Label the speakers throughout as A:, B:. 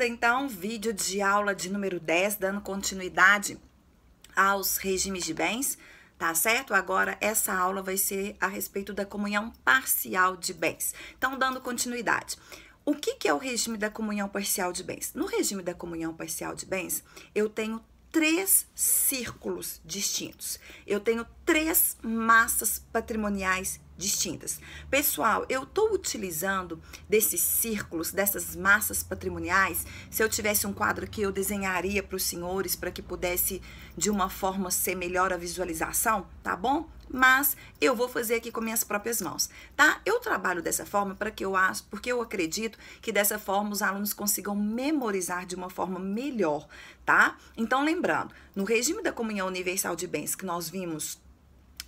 A: então, vídeo de aula de número 10, dando continuidade aos regimes de bens, tá certo? Agora, essa aula vai ser a respeito da comunhão parcial de bens. Então, dando continuidade. O que é o regime da comunhão parcial de bens? No regime da comunhão parcial de bens, eu tenho 3 círculos distintos. Eu tenho 3 massas patrimoniais distintas. Pessoal, eu estou utilizando desses círculos, dessas massas patrimoniais. Se eu tivesse um quadro aqui, eu desenharia para os senhores para que pudesse, de uma forma, ser melhor a visualização, tá bom? Mas eu vou fazer aqui com minhas próprias mãos, tá? Eu trabalho dessa forma porque eu acredito que dessa forma os alunos consigam memorizar de uma forma melhor, tá? Então, lembrando, no regime da comunhão universal de bens que nós vimos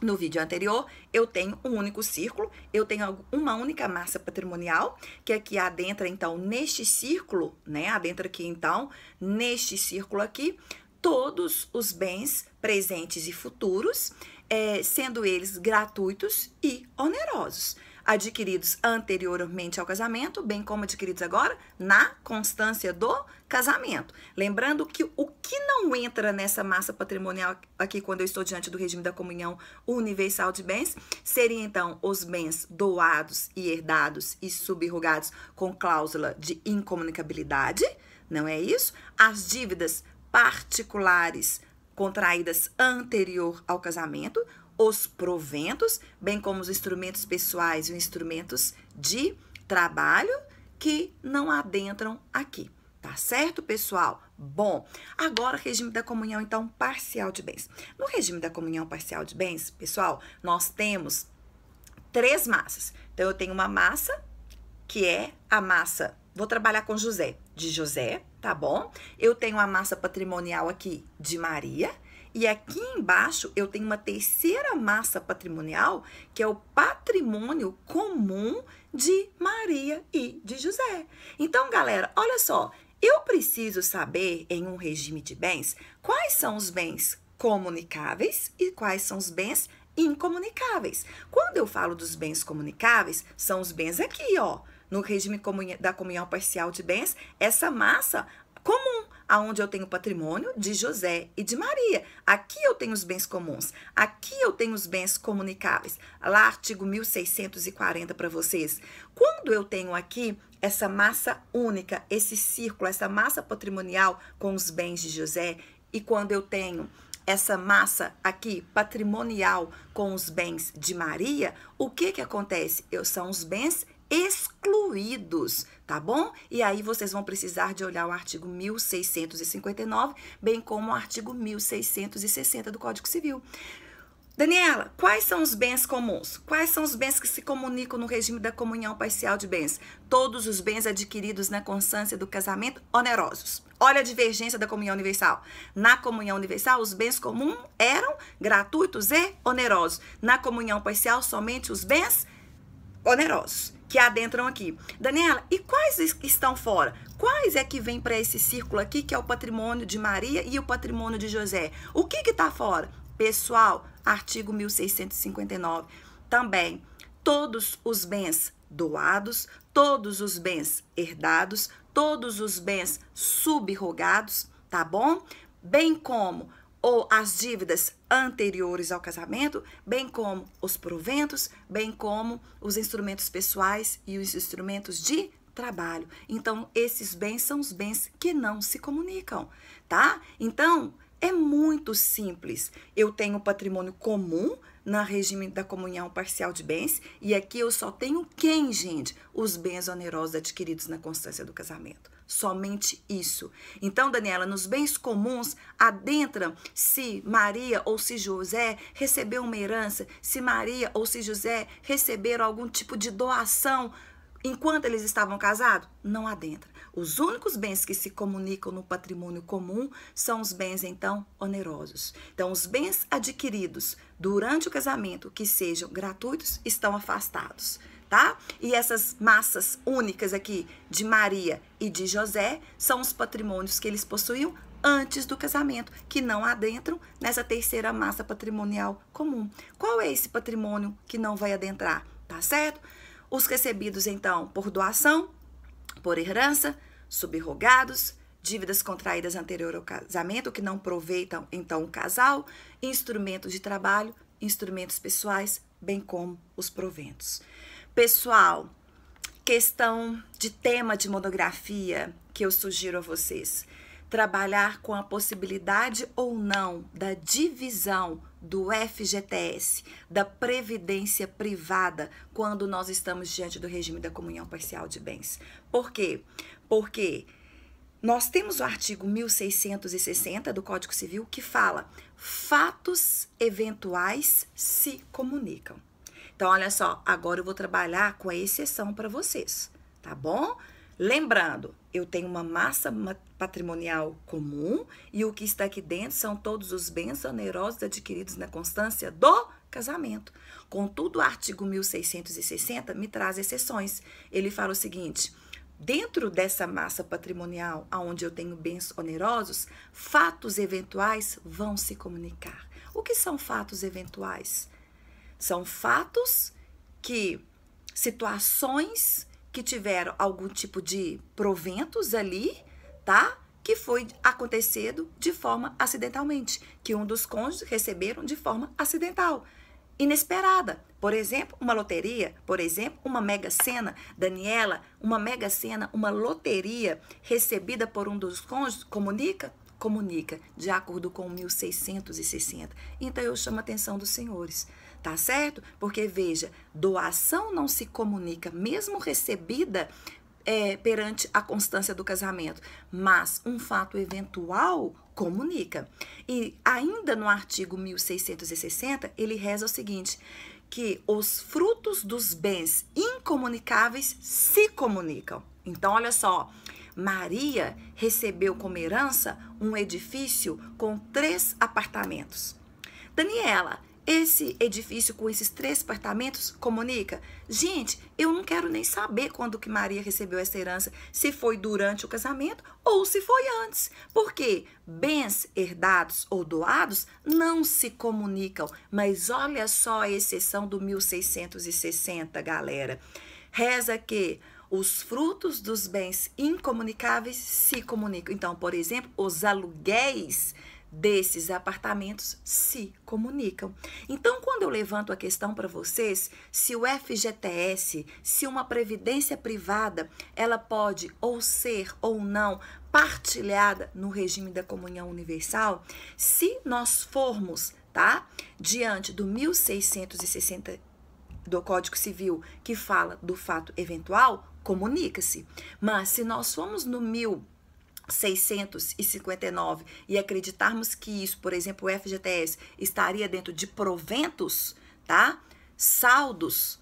A: no vídeo anterior, eu tenho um único círculo, eu tenho uma única massa patrimonial, que aqui adentra, então, neste círculo, né? Adentra aqui, então, neste círculo aqui, todos os bens presentes e futuros, sendo eles gratuitos e onerosos, adquiridos anteriormente ao casamento, bem como adquiridos agora na constância do casamento. Lembrando que o que não entra nessa massa patrimonial aqui quando eu estou diante do regime da comunhão universal de bens, seria então os bens doados e herdados e subrogados com cláusula de incomunicabilidade, não é isso? As dívidas particulares contraídas anterior ao casamento, os proventos, bem como os instrumentos pessoais e os instrumentos de trabalho que não adentram aqui. Tá certo, pessoal? Bom, agora regime da comunhão, então, parcial de bens. No regime da comunhão parcial de bens, pessoal, nós temos 3 massas. Então, eu tenho uma massa, que é a massa, vou trabalhar com José, de José, tá bom? Eu tenho a massa patrimonial aqui de Maria, e aqui embaixo eu tenho uma terceira massa patrimonial, que é o patrimônio comum de Maria e de José. Então, galera, olha só, eu preciso saber, em um regime de bens, quais são os bens comunicáveis e quais são os bens incomunicáveis. Quando eu falo dos bens comunicáveis, são os bens aqui, ó, no regime da comunhão parcial de bens, essa massa comum, aonde eu tenho o patrimônio de José e de Maria. Aqui eu tenho os bens comuns, aqui eu tenho os bens comunicáveis. Lá, artigo 1640 para vocês. Quando eu tenho aqui essa massa única, esse círculo, essa massa patrimonial com os bens de José, e quando eu tenho essa massa aqui patrimonial com os bens de Maria, o que acontece? São os bens excluídos, tá bom? E aí vocês vão precisar de olhar o artigo 1659, bem como o artigo 1660 do Código Civil. Daniela, quais são os bens comuns? Quais são os bens que se comunicam no regime da comunhão parcial de bens? Todos os bens adquiridos na constância do casamento onerosos. Olha a divergência da comunhão universal. Na comunhão universal, os bens comuns eram gratuitos e onerosos. Na comunhão parcial, somente os bens onerosos que adentram aqui. Daniela, e quais estão fora? Quais é que vem para esse círculo aqui, que é o patrimônio de Maria e o patrimônio de José? O que está fora? Pessoal, artigo 1659. Também, todos os bens doados, todos os bens herdados, todos os bens subrogados, tá bom? Bem como ou as dívidas anteriores ao casamento, bem como os proventos, bem como os instrumentos pessoais e os instrumentos de trabalho. Então, esses bens são os bens que não se comunicam, tá? Então, é muito simples. Eu tenho patrimônio comum no regime da comunhão parcial de bens, e aqui eu só tenho quem, gente? Os bens onerosos adquiridos na constância do casamento. Somente isso. Então, Daniela, nos bens comuns, adentra se Maria ou se José recebeu uma herança, se Maria ou se José receberam algum tipo de doação enquanto eles estavam casados? Não adentra. Os únicos bens que se comunicam no patrimônio comum são os bens, então, onerosos. Então, os bens adquiridos durante o casamento que sejam gratuitos estão afastados, tá? E essas massas únicas aqui de Maria e de José são os patrimônios que eles possuíam antes do casamento, que não adentram nessa terceira massa patrimonial comum. Qual é esse patrimônio que não vai adentrar? Tá certo? Os recebidos, então, por doação, por herança, subrogados, dívidas contraídas anterior ao casamento que não aproveitam então o casal, instrumentos de trabalho, instrumentos pessoais, bem como os proventos. Pessoal, questão de tema de monografia que eu sugiro a vocês. Trabalhar com a possibilidade ou não da divisão do FGTS, da previdência privada, quando nós estamos diante do regime da comunhão parcial de bens. Por quê? Porque nós temos o artigo 1660 do Código Civil que fala: fatos eventuais se comunicam. Então, olha só, agora eu vou trabalhar com a exceção para vocês, tá bom? Lembrando, eu tenho uma massa patrimonial comum e o que está aqui dentro são todos os bens onerosos adquiridos na constância do casamento. Contudo, o artigo 1660 me traz exceções. Ele fala o seguinte: dentro dessa massa patrimonial, onde eu tenho bens onerosos, fatos eventuais vão se comunicar. O que são fatos eventuais? São fatos que, situações que tiveram algum tipo de proventos ali, tá? Que foi acontecido de forma acidentalmente, que um dos cônjuges receberam de forma acidental, inesperada. Por exemplo, uma loteria, por exemplo, uma mega-sena. Daniela, uma mega-sena, uma loteria recebida por um dos cônjuges, comunica? Comunica, de acordo com 1660. Então, eu chamo a atenção dos senhores. Tá certo? Porque, veja, doação não se comunica, mesmo recebida perante a constância do casamento, mas um fato eventual comunica. E ainda no artigo 1660, ele reza o seguinte, que os frutos dos bens incomunicáveis se comunicam. Então, olha só, Maria recebeu como herança um edifício com 3 apartamentos. Daniela, esse edifício com esses 3 apartamentos comunica? Gente, eu não quero nem saber quando que Maria recebeu essa herança, se foi durante o casamento ou se foi antes. Porque bens herdados ou doados não se comunicam. Mas olha só a exceção do 1660, galera. Reza que os frutos dos bens incomunicáveis se comunicam. Então, por exemplo, os aluguéis desses apartamentos se comunicam. Então, quando eu levanto a questão para vocês, se o FGTS, se uma previdência privada, ela pode ou ser ou não partilhada no regime da comunhão universal, se nós formos, tá, diante do 1660 do Código Civil, que fala do fato eventual, comunica-se. Mas se nós formos no 1659 e acreditarmos que isso, por exemplo, o FGTS estaria dentro de proventos, tá? Saldos,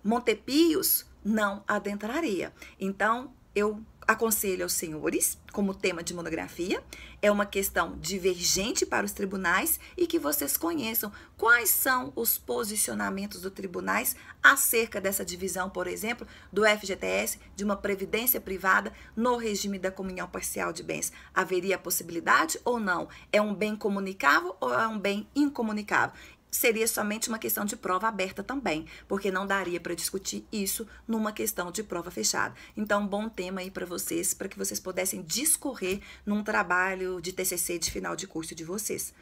A: montepios, não adentraria. Então, eu aconselho aos senhores, como tema de monografia, é uma questão divergente para os tribunais e que vocês conheçam quais são os posicionamentos dos tribunais acerca dessa divisão, por exemplo, do FGTS, de uma previdência privada no regime da comunhão parcial de bens. Haveria possibilidade ou não? É um bem comunicável ou é um bem incomunicável? Seria somente uma questão de prova aberta também, porque não daria para discutir isso numa questão de prova fechada. Então, bom tema aí para vocês, para que vocês pudessem discorrer num trabalho de TCC de final de curso de vocês,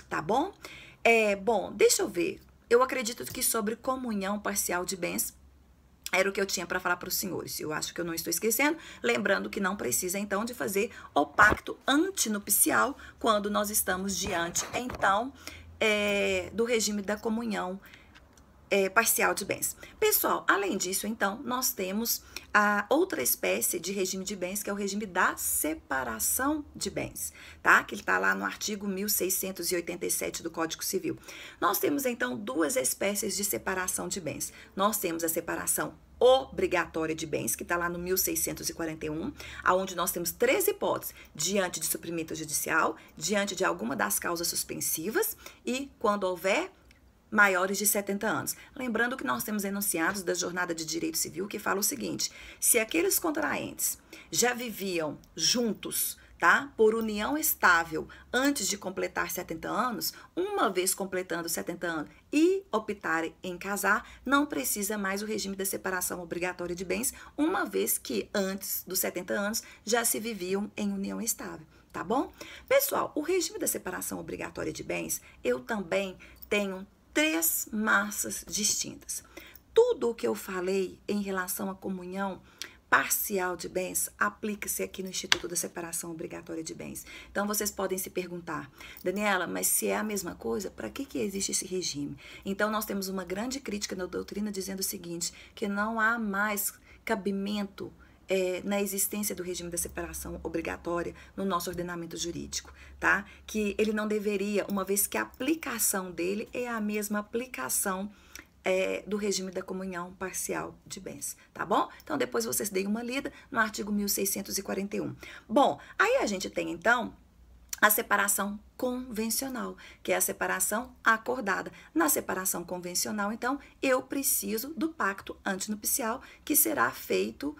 A: tá bom? Bom, deixa eu ver. Eu acredito que sobre comunhão parcial de bens era o que eu tinha para falar para os senhores. Eu acho que eu não estou esquecendo. Lembrando que não precisa, então, de fazer o pacto antinupcial quando nós estamos diante, então, do regime da comunhão parcial de bens. Pessoal, além disso, então, nós temos a outra espécie de regime de bens, que é o regime da separação de bens, tá? Que está lá no artigo 1687 do Código Civil. Nós temos, então, 2 espécies de separação de bens. Nós temos a separação obrigatória de bens, que está lá no 1641, aonde nós temos 3 hipóteses: diante de suprimento judicial, diante de alguma das causas suspensivas e quando houver maiores de 70 anos. Lembrando que nós temos enunciados da Jornada de Direito Civil que fala o seguinte: se aqueles contraentes já viviam juntos, tá? Por união estável antes de completar 70 anos, uma vez completando 70 anos e optarem em casar, não precisa mais o regime da separação obrigatória de bens, uma vez que antes dos 70 anos já se viviam em união estável, tá bom? Pessoal, o regime da separação obrigatória de bens, eu também tenho 3 massas distintas. Tudo o que eu falei em relação à comunhão parcial de bens aplica-se aqui no Instituto da Separação Obrigatória de Bens. Então, vocês podem se perguntar, Daniela, mas se é a mesma coisa, para que existe esse regime? Então, nós temos uma grande crítica na doutrina dizendo o seguinte, que não há mais cabimento na existência do regime da separação obrigatória no nosso ordenamento jurídico, tá? Que ele não deveria, uma vez que a aplicação dele é a mesma aplicação do regime da comunhão parcial de bens, tá bom? Então, depois vocês deem uma lida no artigo 1641. Bom, aí a gente tem, então, a separação convencional, que é a separação acordada. Na separação convencional, então, eu preciso do pacto antinupcial, que será feito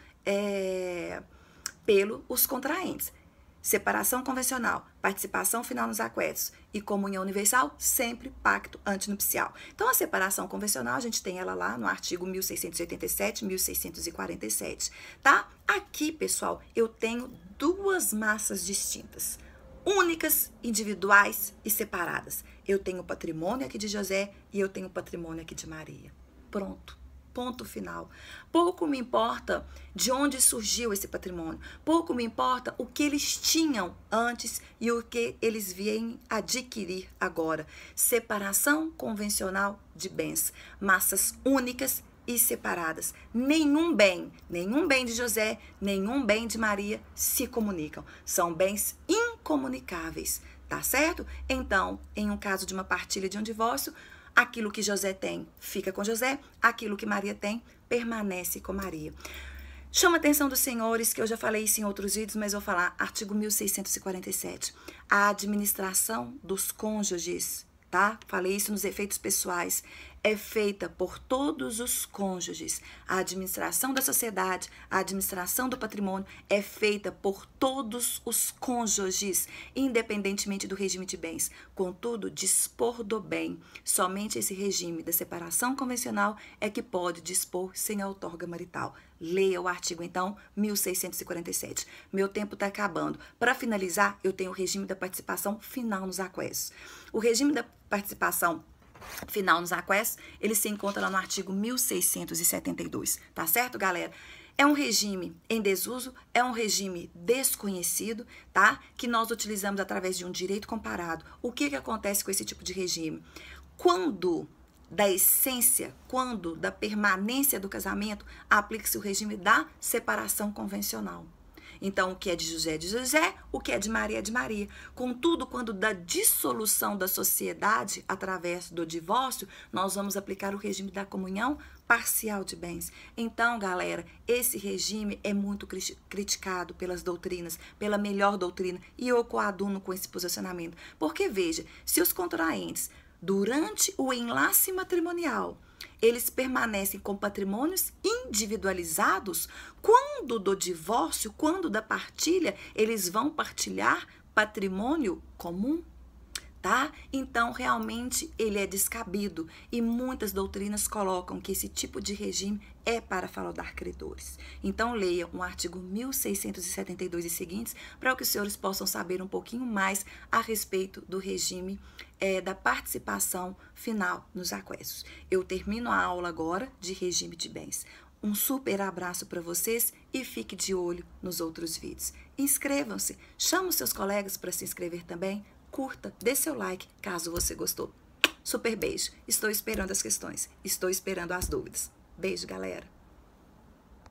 A: pelos contraentes. Separação convencional, participação final nos aquestos e comunhão universal, sempre pacto antinupcial. Então, a separação convencional, a gente tem ela lá no artigo 1687, 1647, tá? Aqui, pessoal, eu tenho 2 massas distintas, únicas, individuais e separadas. Eu tenho o patrimônio aqui de José e eu tenho o patrimônio aqui de Maria. Pronto. Ponto final. Pouco me importa de onde surgiu esse patrimônio. Pouco me importa o que eles tinham antes e o que eles vêm adquirir agora. Separação convencional de bens. Massas únicas e separadas. Nenhum bem de José, nenhum bem de Maria se comunicam. São bens incomunicáveis, tá certo? Então, em um caso de uma partilha de um divórcio, aquilo que José tem fica com José, aquilo que Maria tem permanece com Maria. Chama a atenção dos senhores, que eu já falei isso em outros vídeos, mas vou falar, artigo 1647. A administração dos cônjuges, tá? Falei isso nos efeitos pessoais. É feita por todos os cônjuges. A administração da sociedade, a administração do patrimônio é feita por todos os cônjuges, independentemente do regime de bens. Contudo, dispor do bem, somente esse regime da separação convencional é que pode dispor sem a outorga marital. Leia o artigo, então, 1647. Meu tempo está acabando. Para finalizar, eu tenho o regime da participação final nos aquestos. O regime da participação final nos aquestos, ele se encontra lá no artigo 1672, tá certo, galera? É um regime em desuso, é um regime desconhecido, tá? Que nós utilizamos através de um direito comparado. O que acontece com esse tipo de regime? Quando da essência, quando da permanência do casamento, aplica-se o regime da separação convencional. Então, o que é de José é de José, o que é de Maria é de Maria. Contudo, quando da dissolução da sociedade, através do divórcio, nós vamos aplicar o regime da comunhão parcial de bens. Então, galera, esse regime é muito criticado pelas doutrinas, pela melhor doutrina, e eu coaduno com esse posicionamento. Porque, veja, se os contraentes, durante o enlace matrimonial, eles permanecem com patrimônios individualizados, quando do divórcio, quando da partilha, eles vão partilhar patrimônio comum, tá? Então, realmente, ele é descabido e muitas doutrinas colocam que esse tipo de regime é para fraudar credores. Então, leia o artigo 1672 e seguintes para que os senhores possam saber um pouquinho mais a respeito do regime da participação final nos aquestos. Eu termino a aula agora de regime de bens. Um super abraço para vocês e fique de olho nos outros vídeos. Inscrevam-se, chama os seus colegas para se inscrever também, curta, dê seu like caso você gostou. Super beijo, estou esperando as questões, estou esperando as dúvidas. Beijo, galera!